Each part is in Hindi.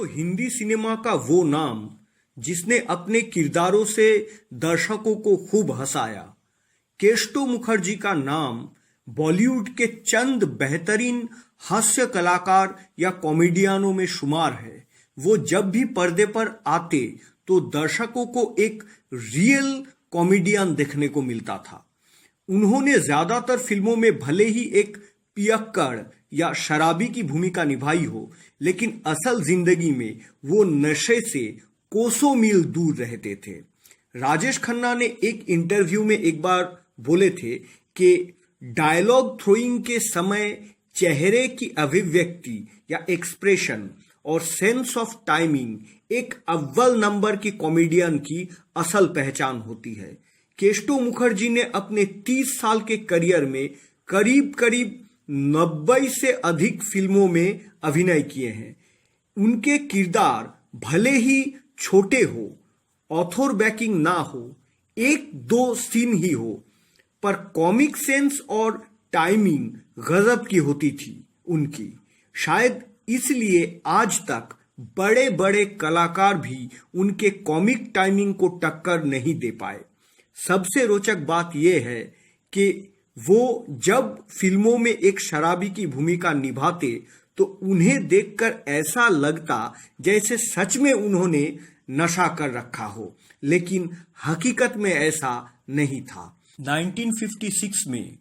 तो हिंदी सिनेमा का वो नाम जिसने अपने किरदारों से दर्शकों को खूब हंसाया। केस्टो मुखर्जी का नाम बॉलीवुड के चंद बेहतरीन हास्य कलाकार या कॉमेडियनों में शुमार है। वो जब भी पर्दे पर आते तो दर्शकों को एक रियल कॉमेडियन देखने को मिलता था। उन्होंने ज्यादातर फिल्मों में भले ही एक पियक्कड़ या शराबी की भूमिका निभाई हो, लेकिन असल जिंदगी में वो नशे से कोसों मील दूर रहते थे। राजेश खन्ना ने एक इंटरव्यू में एक बार बोले थे कि डायलॉग थ्रोइंग के समय चेहरे की अभिव्यक्ति या एक्सप्रेशन और सेंस ऑफ टाइमिंग एक अव्वल नंबर की कॉमेडियन की असल पहचान होती है। केस्टो मुखर्जी ने अपने 30 साल के करियर में करीब करीब 90 से अधिक फिल्मों में अभिनय किए हैं। उनके किरदार भले ही छोटे हो, ऑथर बैकिंग ना हो, एक दो सीन ही हो, पर कॉमिक सेंस और टाइमिंग गजब की होती थी उनकी। शायद इसलिए आज तक बड़े बड़े कलाकार भी उनके कॉमिक टाइमिंग को टक्कर नहीं दे पाए। सबसे रोचक बात यह है कि वो जब फिल्मों में एक शराबी की भूमिका निभाते तो उन्हें देखकर ऐसा लगता जैसे सच में उन्होंने नशा कर रखा हो, लेकिन हकीकत में ऐसा नहीं था। 1956 में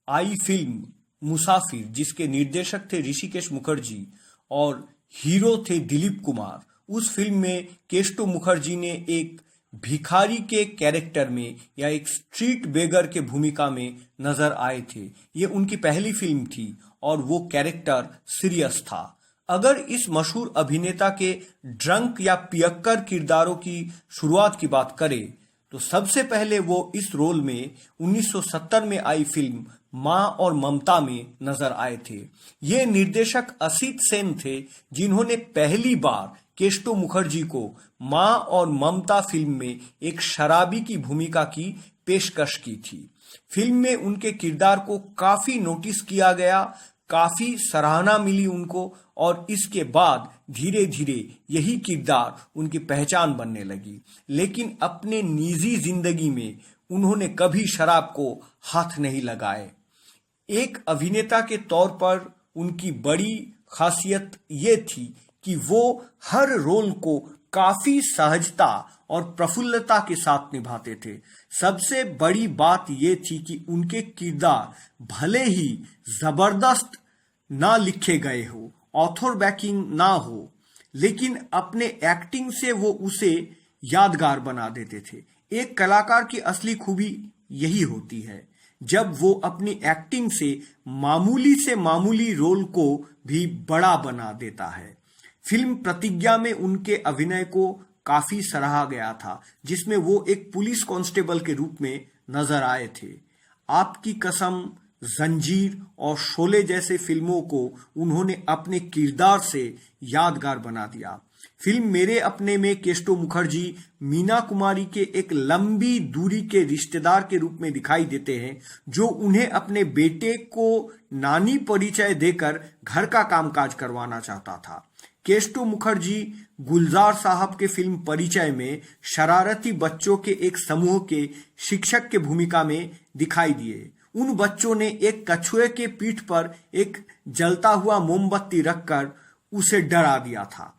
आई फिल्म मुसाफिर, जिसके निर्देशक थे ऋषिकेश मुखर्जी और हीरो थे दिलीप कुमार, उस फिल्म में केस्टो मुखर्जी ने एक भिखारी के कैरेक्टर में या एक स्ट्रीट बेगर के भूमिका में नजर आए थे। ये उनकी पहली फिल्म थी और वो कैरेक्टर सीरियस था। अगर इस मशहूर अभिनेता के ड्रंक या पियक्कर किरदारों की शुरुआत की बात करें तो सबसे पहले वो इस रोल में 1970 में आई फिल्म माँ और ममता में नजर आए थे। ये निर्देशक असित सेन थे जिन्होंने पहली बार केस्टो मुखर्जी को माँ और ममता फिल्म में एक शराबी की भूमिका की पेशकश की थी। फिल्म में उनके किरदार को काफी नोटिस किया गया, काफी सराहना मिली उनको, और इसके बाद धीरे धीरे यही किरदार उनकी पहचान बनने लगी। लेकिन अपने निजी जिंदगी में उन्होंने कभी शराब को हाथ नहीं लगाए। एक अभिनेता के तौर पर उनकी बड़ी खासियत ये थी कि वो हर रोल को काफी सहजता और प्रफुल्लता के साथ निभाते थे। सबसे बड़ी बात ये थी कि उनके किरदार भले ही जबरदस्त ना लिखे गए हो, ऑथर बैकिंग ना हो, लेकिन अपने एक्टिंग से वो उसे यादगार बना देते थे। एक कलाकार की असली खूबी यही होती है, जब वो अपनी एक्टिंग से मामूली रोल को भी बड़ा बना देता है। फिल्म प्रतिज्ञा में उनके अभिनय को काफी सराहा गया था, जिसमें वो एक पुलिस कांस्टेबल के रूप में नजर आए थे। आपकी कसम, जंजीर और शोले जैसे फिल्मों को उन्होंने अपने किरदार से यादगार बना दिया। फिल्म मेरे अपने में केस्टो मुखर्जी मीना कुमारी के एक लंबी दूरी के रिश्तेदार के रूप में दिखाई देते हैं, जो उन्हें अपने बेटे को नानी परिचय देकर घर का कामकाज करवाना चाहता था। केस्टो मुखर्जी गुलजार साहब के फिल्म परिचय में शरारती बच्चों के एक समूह के शिक्षक के भूमिका में दिखाई दिए। उन बच्चों ने एक कछुए के पीठ पर एक जलता हुआ मोमबत्ती रखकर उसे डरा दिया था।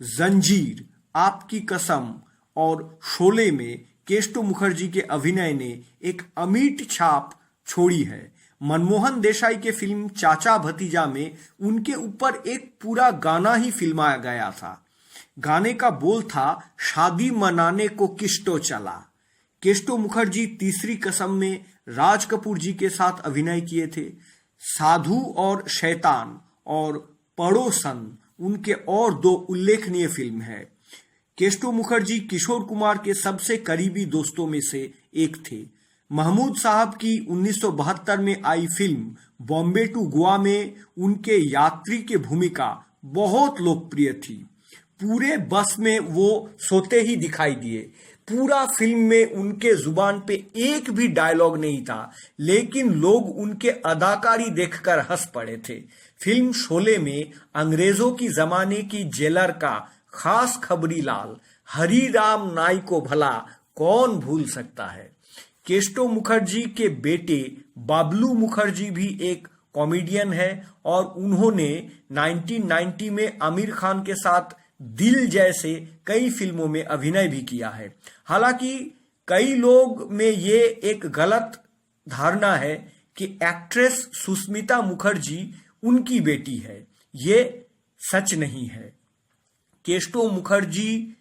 जंजीर, आपकी कसम और शोले में केस्टो मुखर्जी के अभिनय ने एक अमिट छाप छोड़ी है। मनमोहन देसाई के फिल्म चाचा भतीजा में उनके ऊपर एक पूरा गाना ही फिल्माया गया था। गाने का बोल था, शादी मनाने को किस्टो चला। केस्टो मुखर्जी तीसरी कसम में राज कपूर जी के साथ अभिनय किए थे। साधु और शैतान और पड़ोसन उनके और दो उल्लेखनीय फिल्म है। केस्टो मुखर्जी किशोर कुमार के सबसे करीबी दोस्तों में से एक थे। महमूद साहब की 1972 में आई फिल्म बॉम्बे टू गोवा में उनके यात्री की भूमिका बहुत लोकप्रिय थी। पूरे बस में वो सोते ही दिखाई दिए। पूरा फिल्म में उनके जुबान पे एक भी डायलॉग नहीं था, लेकिन लोग उनके अदाकारी देखकर हंस पड़े थे। फिल्म शोले में अंग्रेजों की जमाने की जेलर का खास खबरी लाल, हरिराम नाई को भला कौन भूल सकता है। केस्टो मुखर्जी के बेटे बाबलू मुखर्जी भी एक कॉमेडियन है और उन्होंने 1990 में आमिर खान के साथ दिल जैसे कई फिल्मों में अभिनय भी किया है। हालांकि कई लोग में ये एक गलत धारणा है कि एक्ट्रेस सुष्मिता मुखर्जी उनकी बेटी है। ये सच नहीं है। केस्टो मुखर्जी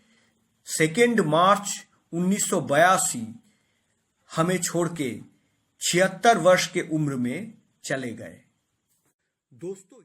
2 मार्च 1982 हमें छोड़ के 76 वर्ष के उम्र में चले गए। दोस्तों